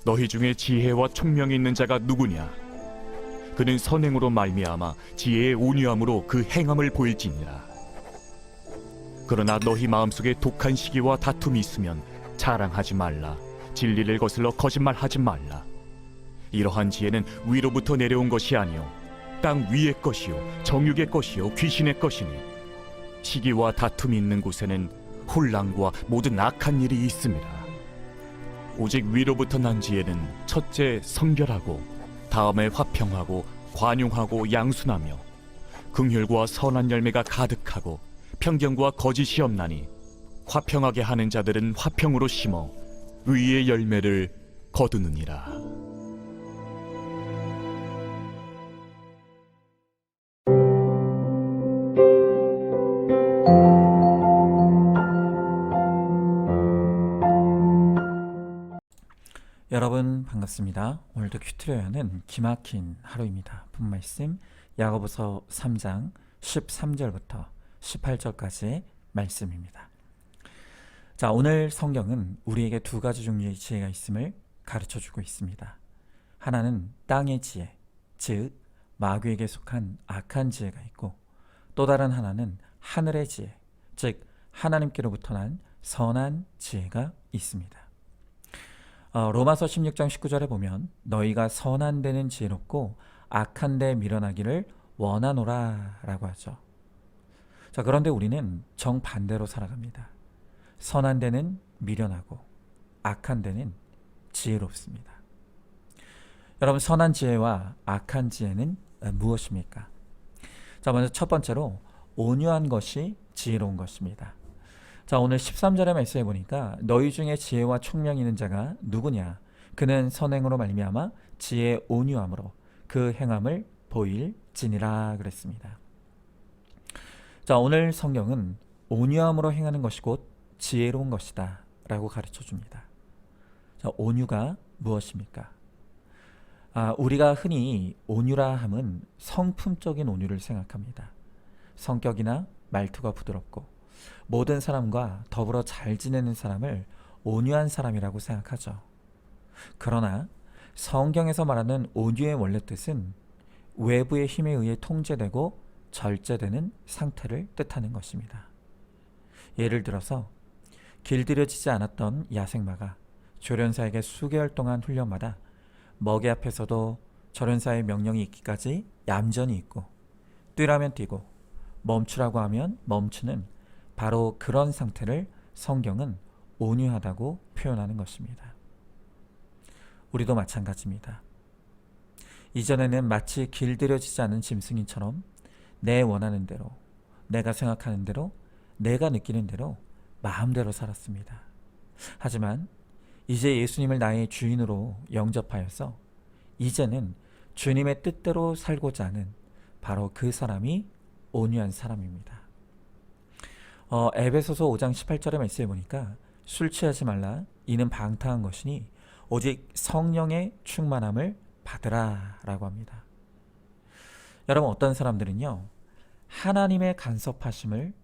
너희 중에 지혜와 총명이 있는 자가 누구냐? 그는 선행으로 말미암아 지혜의 온유함으로 그 행함을 보일지니라. 그러나 너희 마음속에 독한 시기와 다툼이 있으면 자랑하지 말라. 진리를 거슬러 거짓말하지 말라. 이러한 지혜는 위로부터 내려온 것이 아니요 땅 위의 것이요 정육의 것이요 귀신의 것이니 시기와 다툼이 있는 곳에는 혼란과 모든 악한 일이 있습니다. 오직 위로부터 난 지혜는 첫째 성결하고 다음에 화평하고 관용하고 양순하며 긍휼과 선한 열매가 가득하고 편견과 거짓이 없나니 화평하게 하는 자들은 화평으로 심어 의의 열매를 거두느니라. 여러분 반갑습니다. 오늘도 큐트레어는 기막힌 하루입니다. 본 말씀 야고보서 3장 13절부터 18절까지의 말씀입니다. 자, 오늘 성경은 우리에게 두 가지 종류의 지혜가 있음을 가르쳐주고 있습니다. 하나는 땅의 지혜, 즉 마귀에게 속한 악한 지혜가 있고, 또 다른 하나는 하늘의 지혜, 즉 하나님께로부터 난 선한 지혜가 있습니다. 로마서 16장 19절에 보면 너희가 선한 데는 지혜롭고 악한 데 미련하기를 원하노라 라고 하죠. 자, 그런데 우리는 정반대로 살아갑니다. 선한 데는 미련하고 악한 데는 지혜롭습니다. 여러분, 선한 지혜와 악한 지혜는 무엇입니까? 자, 먼저 첫 번째로 온유한 것이 지혜로운 것입니다. 자, 오늘 13절의 말씀에 보니까 너희 중에 지혜와 총명이 있는 자가 누구냐? 그는 선행으로 말미암아 지혜의 온유함으로 그 행함을 보일지니라 그랬습니다. 자, 오늘 성경은 온유함으로 행하는 것이 곧 지혜로운 것이다 라고 가르쳐 줍니다. 자, 온유가 무엇입니까? 우리가 흔히 온유라 함은 성품적인 온유를 생각합니다. 성격이나 말투가 부드럽고 모든 사람과 더불어 잘 지내는 사람을 온유한 사람이라고 생각하죠. 그러나 성경에서 말하는 온유의 원래 뜻은 외부의 힘에 의해 통제되고 절제되는 상태를 뜻하는 것입니다. 예를 들어서 길들여지지 않았던 야생마가 조련사에게 수개월 동안 훈련받아 먹이 앞에서도 조련사의 명령이 있기까지 얌전히 있고, 뛰라면 뛰고 멈추라고 하면 멈추는 바로 그런 상태를 성경은 온유하다고 표현하는 것입니다. 우리도 마찬가지입니다. 이전에는 마치 길들여지지 않은 짐승이처럼 내 원하는 대로, 내가 생각하는 대로, 내가 느끼는 대로 마음대로 살았습니다. 하지만 이제 예수님을 나의 주인으로 영접하여서 이제는 주님의 뜻대로 살고자 하는 바로 그 사람이 온유한 사람입니다. 에베소서 5장 18절의 말씀에 보니까 술 취하지 말라, 이는 방탕한 것이니 오직 성령의 충만함을 받으라 라고 합니다. 여러분, 어떤 사람들은요, 하나님의 간섭하심을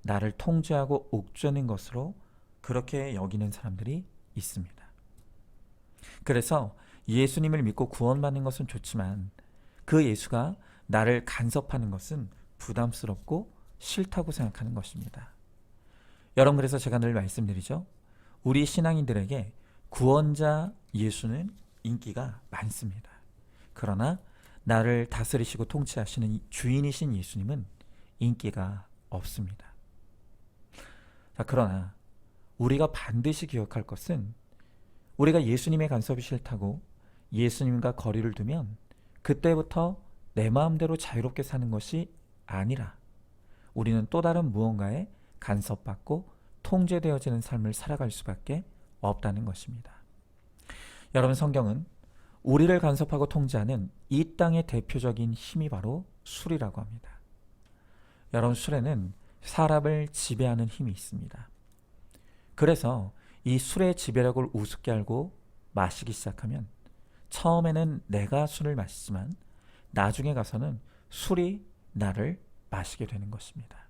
나를 통제하고 옥죄는 것으로 그렇게 여기는 사람들이 있습니다. 그래서 예수님을 믿고 구원받는 것은 좋지만 그 예수가 나를 간섭하는 것은 부담스럽고 싫다고 생각하는 것입니다. 여러분, 그래서 제가 늘 말씀드리죠. 우리 신앙인들에게 구원자 예수는 인기가 많습니다. 그러나 나를 다스리시고 통치하시는 주인이신 예수님은 인기가 없습니다. 자, 그러나 우리가 반드시 기억할 것은 우리가 예수님의 간섭이 싫다고 예수님과 거리를 두면 그때부터 내 마음대로 자유롭게 사는 것이 아니라 우리는 또 다른 무언가에 간섭받고 통제되어지는 삶을 살아갈 수밖에 없다는 것입니다. 여러분, 성경은 우리를 간섭하고 통제하는 이 땅의 대표적인 힘이 바로 술이라고 합니다. 여러분, 술에는 사람을 지배하는 힘이 있습니다. 그래서 이 술의 지배력을 우습게 알고 마시기 시작하면 처음에는 내가 술을 마시지만 나중에 가서는 술이 나를 마시게 되는 것입니다.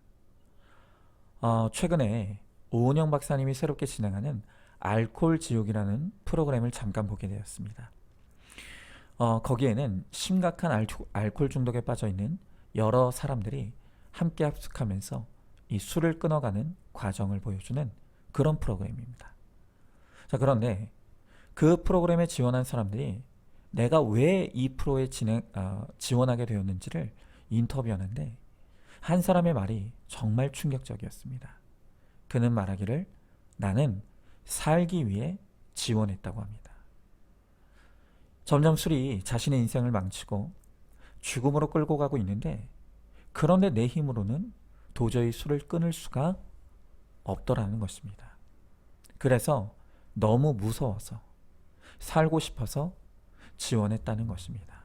최근에 오은영 박사님이 새롭게 진행하는 알코올 지옥이라는 프로그램을 잠깐 보게 되었습니다. 거기에는 심각한 알코올 중독에 빠져 있는 여러 사람들이 함께 합숙하면서 이 술을 끊어가는 과정을 보여주는 그런 프로그램입니다. 자, 그런데 그 프로그램에 지원한 사람들이 내가 왜 이 프로에 지원하게 되었는지를 인터뷰하는데 한 사람의 말이 정말 충격적이었습니다. 그는 말하기를 나는 살기 위해 지원했다고 합니다. 점점 술이 자신의 인생을 망치고 죽음으로 끌고 가고 있는데 그런데 내 힘으로는 도저히 술을 끊을 수가 없더라는 것입니다. 그래서 너무 무서워서 살고 싶어서 지원했다는 것입니다.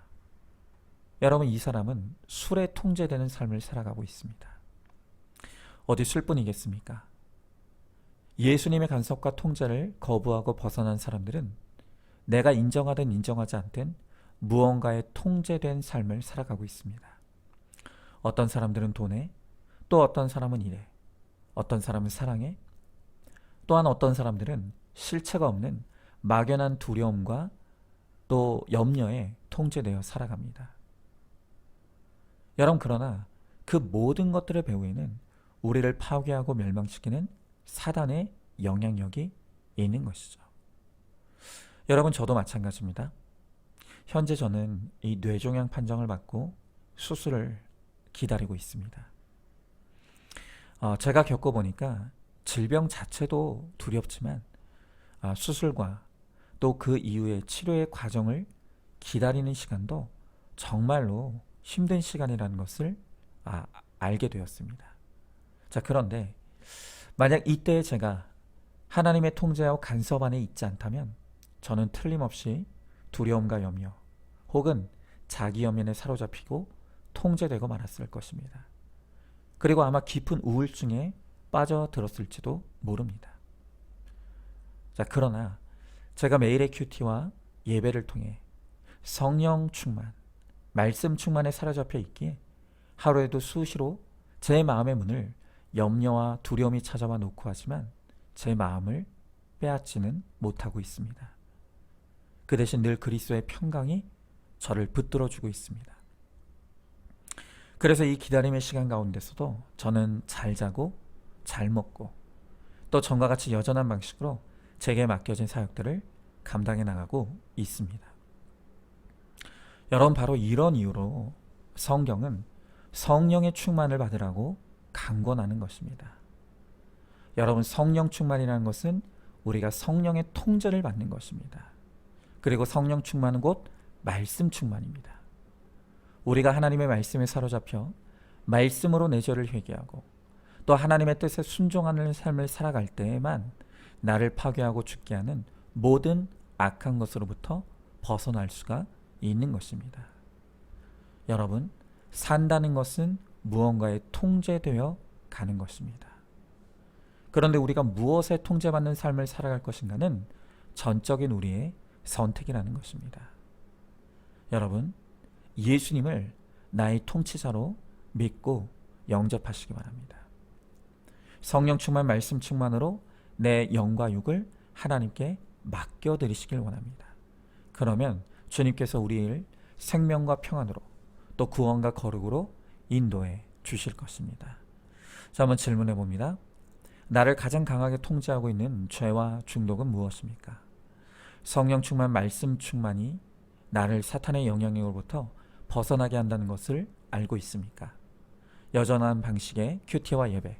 여러분, 이 사람은 술에 통제되는 삶을 살아가고 있습니다. 어디 술뿐이겠습니까? 예수님의 간섭과 통제를 거부하고 벗어난 사람들은 내가 인정하든 인정하지 않든 무언가에 통제된 삶을 살아가고 있습니다. 어떤 사람들은 돈에, 또 어떤 사람은 일에, 어떤 사람은 사랑에, 또한 어떤 사람들은 실체가 없는 막연한 두려움과 또 염려에 통제되어 살아갑니다. 여러분, 그러나 그 모든 것들의 배후에는 우리를 파괴하고 멸망시키는 사단의 영향력이 있는 것이죠. 여러분, 저도 마찬가지입니다. 현재 저는 이 뇌종양 판정을 받고 수술을 기다리고 있습니다. 제가 겪어보니까 질병 자체도 두렵지만 수술과 또 그 이후의 치료의 과정을 기다리는 시간도 정말로 힘든 시간이라는 것을 알게 되었습니다. 자, 그런데 만약 이때 제가 하나님의 통제와 간섭 안에 있지 않다면 저는 틀림없이 두려움과 염려 혹은 자기 연민에 사로잡히고 통제되고 말았을 것입니다. 그리고 아마 깊은 우울증에 빠져들었을지도 모릅니다. 자, 그러나 제가 매일의 큐티와 예배를 통해 성령 충만, 말씀 충만에 사로잡혀 있기에 하루에도 수시로 제 마음의 문을 염려와 두려움이 찾아와 놓고 하지만 제 마음을 빼앗지는 못하고 있습니다. 그 대신 늘 그리스도의 평강이 저를 붙들어주고 있습니다. 그래서 이 기다림의 시간 가운데서도 저는 잘 자고 잘 먹고 또 전과 같이 여전한 방식으로 제게 맡겨진 사역들을 감당해 나가고 있습니다. 여러분, 바로 이런 이유로 성경은 성령의 충만을 받으라고 강권하는 것입니다. 여러분, 성령 충만이라는 것은 우리가 성령의 통제를 받는 것입니다. 그리고 성령 충만은 곧 말씀 충만입니다. 우리가 하나님의 말씀에 사로잡혀 말씀으로 내 죄를 회개하고 또 하나님의 뜻에 순종하는 삶을 살아갈 때에만 나를 파괴하고 죽게 하는 모든 악한 것으로부터 벗어날 수가 있는 것입니다. 여러분, 산다는 것은 무언가에 통제되어 가는 것입니다. 그런데 우리가 무엇에 통제받는 삶을 살아갈 것인가는 전적인 우리의 선택이라는 것입니다. 여러분, 예수님을 나의 통치자로 믿고 영접하시기 바랍니다. 성령 충만, 말씀 충만으로 내 영과 육을 하나님께 맡겨드리시길 원합니다. 그러면 주님께서 우리를 생명과 평안으로 또 구원과 거룩으로 인도해 주실 것입니다. 자, 한번 질문해 봅니다. 나를 가장 강하게 통제하고 있는 죄와 중독은 무엇입니까? 성령 충만, 말씀 충만이 나를 사탄의 영향력으로부터 벗어나게 한다는 것을 알고 있습니까? 여전한 방식의 큐티와 예배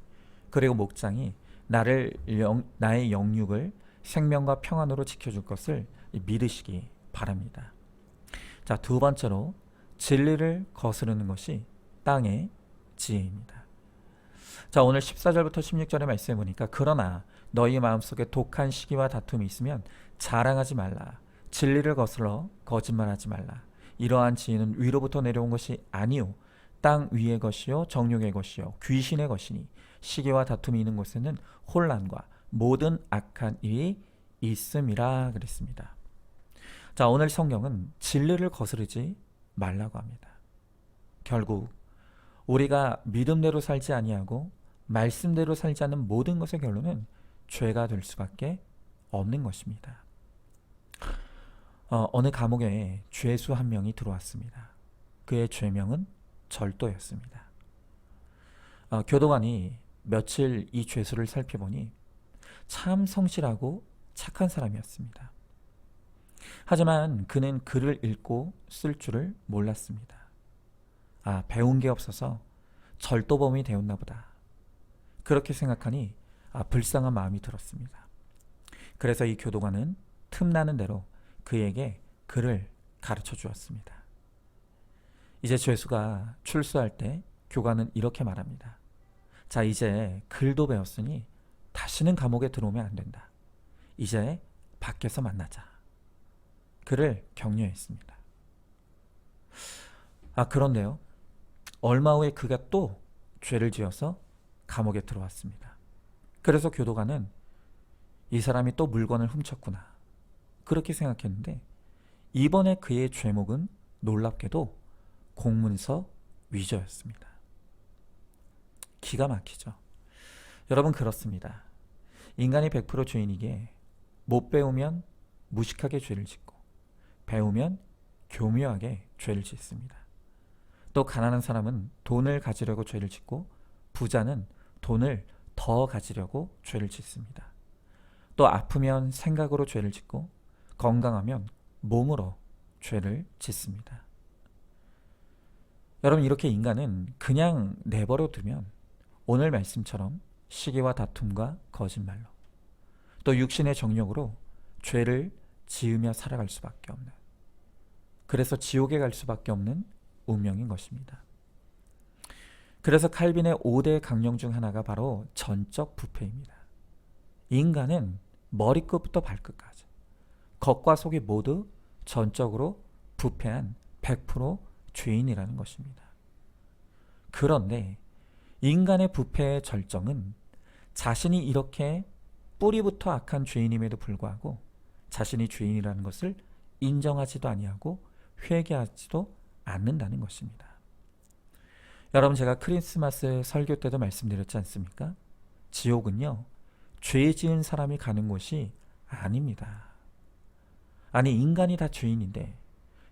그리고 목장이 나의 영육을 생명과 평안으로 지켜줄 것을 믿으시기 바랍니다. 자, 두 번째로 진리를 거스르는 것이 땅의 지혜입니다. 자, 오늘 14절부터 16절의 말씀해 보니까 그러나 너희 마음속에 독한 시기와 다툼이 있으면 자랑하지 말라. 진리를 거슬러 거짓말하지 말라. 이러한 지혜는 위로부터 내려온 것이 아니요 땅 위의 것이요 정욕의 것이요 귀신의 것이니 시기와 다툼이 있는 곳에는 혼란과 모든 악한 일이 있음이라 그랬습니다. 자, 오늘 성경은 진리를 거스르지 말라고 합니다. 결국 우리가 믿음대로 살지 아니하고 말씀대로 살지 않는 모든 것의 결론은 죄가 될 수밖에 없는 것입니다. 어느 감옥에 죄수 한 명이 들어왔습니다. 그의 죄명은 절도였습니다. 교도관이 며칠 이 죄수를 살펴보니 참 성실하고 착한 사람이었습니다. 하지만 그는 글을 읽고 쓸 줄을 몰랐습니다. 배운 게 없어서 절도범이 되었나 보다. 그렇게 생각하니 불쌍한 마음이 들었습니다. 그래서 이 교도관은 틈나는 대로 그에게 글을 가르쳐 주었습니다. 이제 죄수가 출소할 때 교관은 이렇게 말합니다. 자, 이제 글도 배웠으니 다시는 감옥에 들어오면 안 된다. 이제 밖에서 만나자. 그를 격려했습니다. 그런데요. 얼마 후에 그가 또 죄를 지어서 감옥에 들어왔습니다. 그래서 교도관은 이 사람이 또 물건을 훔쳤구나. 그렇게 생각했는데 이번에 그의 죄목은 놀랍게도 공문서 위조였습니다. 기가 막히죠. 여러분, 그렇습니다. 인간이 100% 죄인이기에 못 배우면 무식하게 죄를 짓고 배우면 교묘하게 죄를 짓습니다. 또 가난한 사람은 돈을 가지려고 죄를 짓고 부자는 돈을 더 가지려고 죄를 짓습니다. 또 아프면 생각으로 죄를 짓고 건강하면 몸으로 죄를 짓습니다. 여러분, 이렇게 인간은 그냥 내버려 두면 오늘 말씀처럼 시기와 다툼과 거짓말로 또 육신의 정욕으로 죄를 지으며 살아갈 수밖에 없는, 그래서 지옥에 갈 수밖에 없는 운명인 것입니다. 그래서 칼빈의 5대 강령 중 하나가 바로 전적 부패입니다. 인간은 머리끝부터 발끝까지 겉과 속이 모두 전적으로 부패한 100% 죄인이라는 것입니다. 그런데 인간의 부패의 절정은 자신이 이렇게 뿌리부터 악한 죄인임에도 불구하고 자신이 죄인이라는 것을 인정하지도 아니하고 회개하지도 않는다는 것입니다. 여러분, 제가 크리스마스 설교 때도 말씀드렸지 않습니까? 지옥은요, 죄 지은 사람이 가는 곳이 아닙니다. 아니, 인간이 다 죄인인데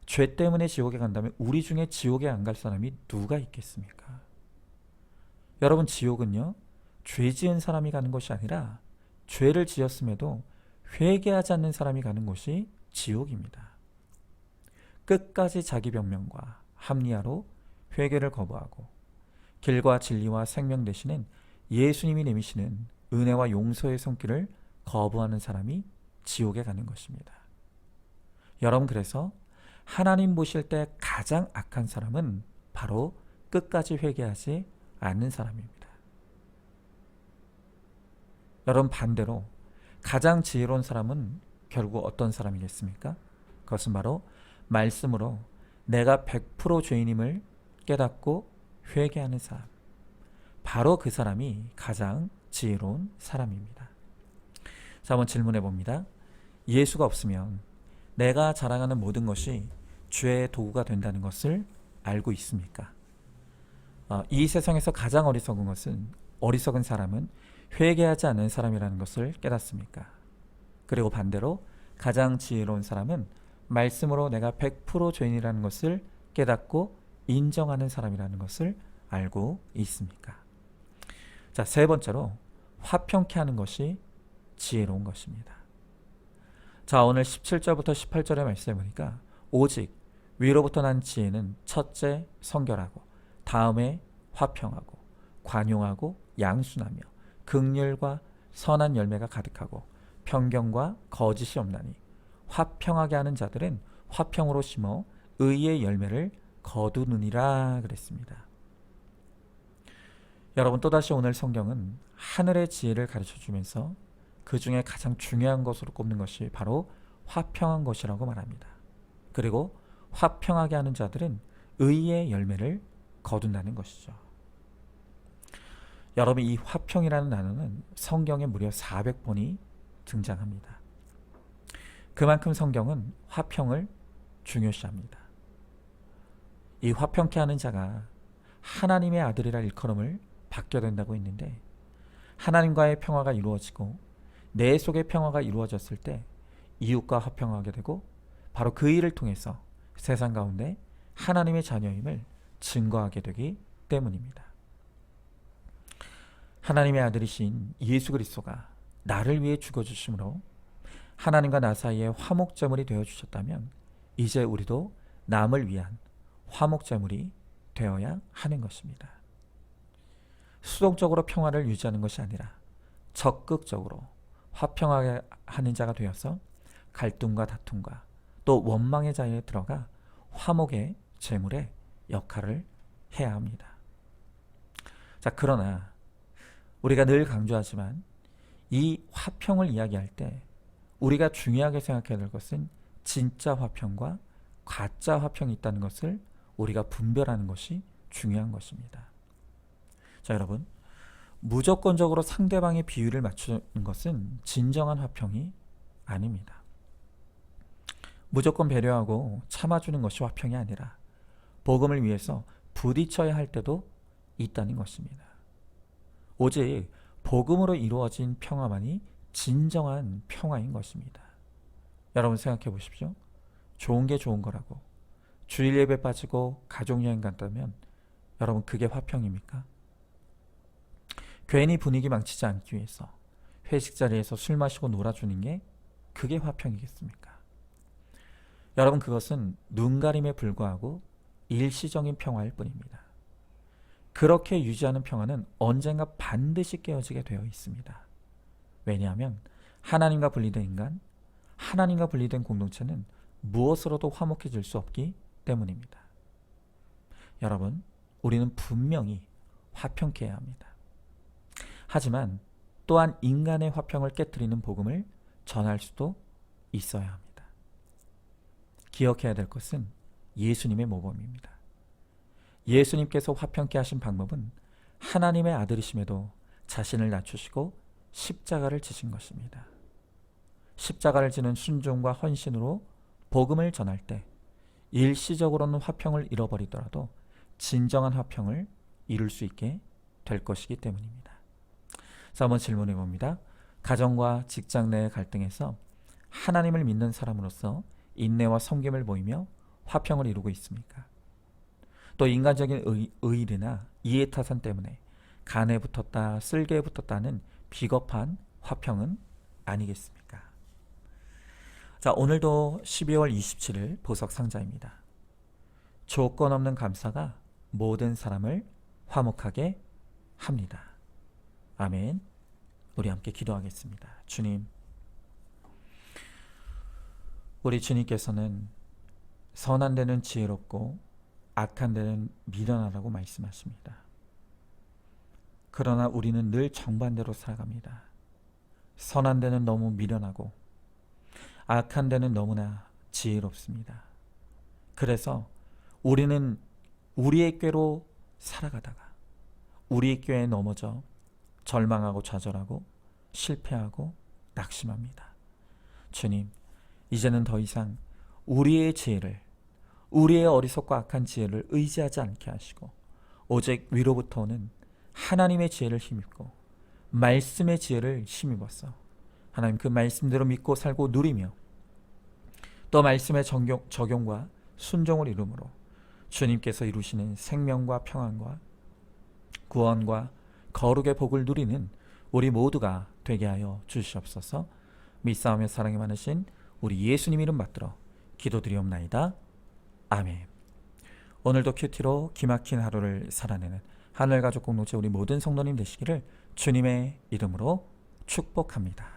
죄 때문에 지옥에 간다면 우리 중에 지옥에 안 갈 사람이 누가 있겠습니까? 여러분, 지옥은요, 죄 지은 사람이 가는 것이 아니라 죄를 지었음에도 회개하지 않는 사람이 가는 곳이 지옥입니다. 끝까지 자기 변명과 합리화로 회개를 거부하고 길과 진리와 생명 되시는 예수님이 내미시는 은혜와 용서의 손길을 거부하는 사람이 지옥에 가는 것입니다. 여러분, 그래서 하나님 보실 때 가장 악한 사람은 바로 끝까지 회개하지 않는 사람입니다. 여러분, 반대로 가장 지혜로운 사람은 결국 어떤 사람이겠습니까? 그것은 바로 말씀으로 내가 100% 죄인임을 깨닫고 회개하는 사람, 바로 그 사람이 가장 지혜로운 사람입니다. 자, 한번 질문해 봅니다. 예수가 없으면 내가 자랑하는 모든 것이 죄의 도구가 된다는 것을 알고 있습니까? 이 세상에서 가장 어리석은 사람은 회개하지 않는 사람이라는 것을 깨닫습니까? 그리고 반대로 가장 지혜로운 사람은 말씀으로 내가 100% 죄인이라는 것을 깨닫고 인정하는 사람이라는 것을 알고 있습니까? 자, 세 번째로 화평케 하는 것이 지혜로운 것입니다. 자, 오늘 17절부터 18절의 말씀해 보니까 오직 위로부터 난 지혜는 첫째 성결하고 다음에 화평하고 관용하고 양순하며 긍휼과 선한 열매가 가득하고 편견과 거짓이 없나니 화평하게 하는 자들은 화평으로 심어 의의 열매를 거두느니라 그랬습니다. 여러분, 또다시 오늘 성경은 하늘의 지혜를 가르쳐 주면서 그 중에 가장 중요한 것으로 꼽는 것이 바로 화평한 것이라고 말합니다. 그리고 화평하게 하는 자들은 의의 열매를 거둔다는 것이죠. 여러분, 이 화평이라는 단어는 성경에 무려 400번이 등장합니다. 그만큼 성경은 화평을 중요시합니다. 이 화평케 하는 자가 하나님의 아들이라 일컬음을 받게 된다고 했는데, 하나님과의 평화가 이루어지고 내 속의 평화가 이루어졌을 때 이웃과 화평하게 되고 바로 그 일을 통해서 세상 가운데 하나님의 자녀임을 증거하게 되기 때문입니다. 하나님의 아들이신 예수 그리스도가 나를 위해 죽어주심으로 하나님과 나 사이에 화목제물이 되어주셨다면 이제 우리도 남을 위한 화목제물이 되어야 하는 것입니다. 수동적으로 평화를 유지하는 것이 아니라 적극적으로 화평하게 하는 자가 되어서 갈등과 다툼과 또 원망의 자리에 들어가 화목의 제물의 역할을 해야 합니다. 자, 그러나 우리가 늘 강조하지만 이 화평을 이야기할 때 우리가 중요하게 생각해야 될 것은 진짜 화평과 가짜 화평이 있다는 것을 우리가 분별하는 것이 중요한 것입니다. 자, 여러분, 무조건적으로 상대방의 비율을 맞추는 것은 진정한 화평이 아닙니다. 무조건 배려하고 참아주는 것이 화평이 아니라 복음을 위해서 부딪혀야 할 때도 있다는 것입니다. 오직 복음으로 이루어진 평화만이 진정한 평화인 것입니다. 여러분 생각해 보십시오. 좋은 게 좋은 거라고 주일 예배 빠지고 가족여행 간다면 여러분 그게 화평입니까? 괜히 분위기 망치지 않기 위해서 회식 자리에서 술 마시고 놀아주는 게 그게 화평이겠습니까? 여러분 그것은 눈가림에 불과하고 일시적인 평화일 뿐입니다. 그렇게 유지하는 평화는 언젠가 반드시 깨어지게 되어 있습니다. 왜냐하면 하나님과 분리된 인간, 하나님과 분리된 공동체는 무엇으로도 화목해질 수 없기 때문입니다. 여러분, 우리는 분명히 화평케 해야 합니다. 하지만 또한 인간의 화평을 깨트리는 복음을 전할 수도 있어야 합니다. 기억해야 될 것은 예수님의 모범입니다. 예수님께서 화평케 하신 방법은 하나님의 아들이심에도 자신을 낮추시고 십자가를 지신 것입니다. 십자가를 지는 순종과 헌신으로 복음을 전할 때 일시적으로는 화평을 잃어버리더라도 진정한 화평을 이룰 수 있게 될 것이기 때문입니다. 자, 한번 질문해 봅니다. 가정과 직장 내의 갈등에서 하나님을 믿는 사람으로서 인내와 섬김을 보이며 화평을 이루고 있습니까? 또 인간적인 의리나 이해타산 때문에 간에 붙었다, 쓸개에 붙었다는 비겁한 화평은 아니겠습니까? 자, 오늘도 12월 27일 보석 상자입니다. 조건 없는 감사가 모든 사람을 화목하게 합니다. 아멘. 우리 함께 기도하겠습니다. 주님, 우리 주님께서는 선한 데는 지혜롭고 악한 데는 미련하다고 말씀하십니다. 그러나 우리는 늘 정반대로 살아갑니다. 선한 데는 너무 미련하고 악한 데는 너무나 지혜롭습니다. 그래서 우리는 우리의 꾀로 살아가다가 우리의 꾀에 넘어져 절망하고 좌절하고 실패하고 낙심합니다. 주님, 이제는 더 이상 우리의 지혜를, 우리의 어리석고 악한 지혜를 의지하지 않게 하시고 오직 위로부터 오는 하나님의 지혜를 힘입고 말씀의 지혜를 힘입어서 하나님 그 말씀대로 믿고 살고 누리며 또 말씀의 적용과 순종을 이루므로 주님께서 이루시는 생명과 평안과 구원과 거룩의 복을 누리는 우리 모두가 되게 하여 주시옵소서. 믿사오며 사랑이 많으신 우리 예수님 이름 받들어 기도드리옵나이다. 아멘. 오늘도 큐티로 기막힌 하루를 살아내는 하늘가족 공동체 우리 모든 성도님 되시기를 주님의 이름으로 축복합니다.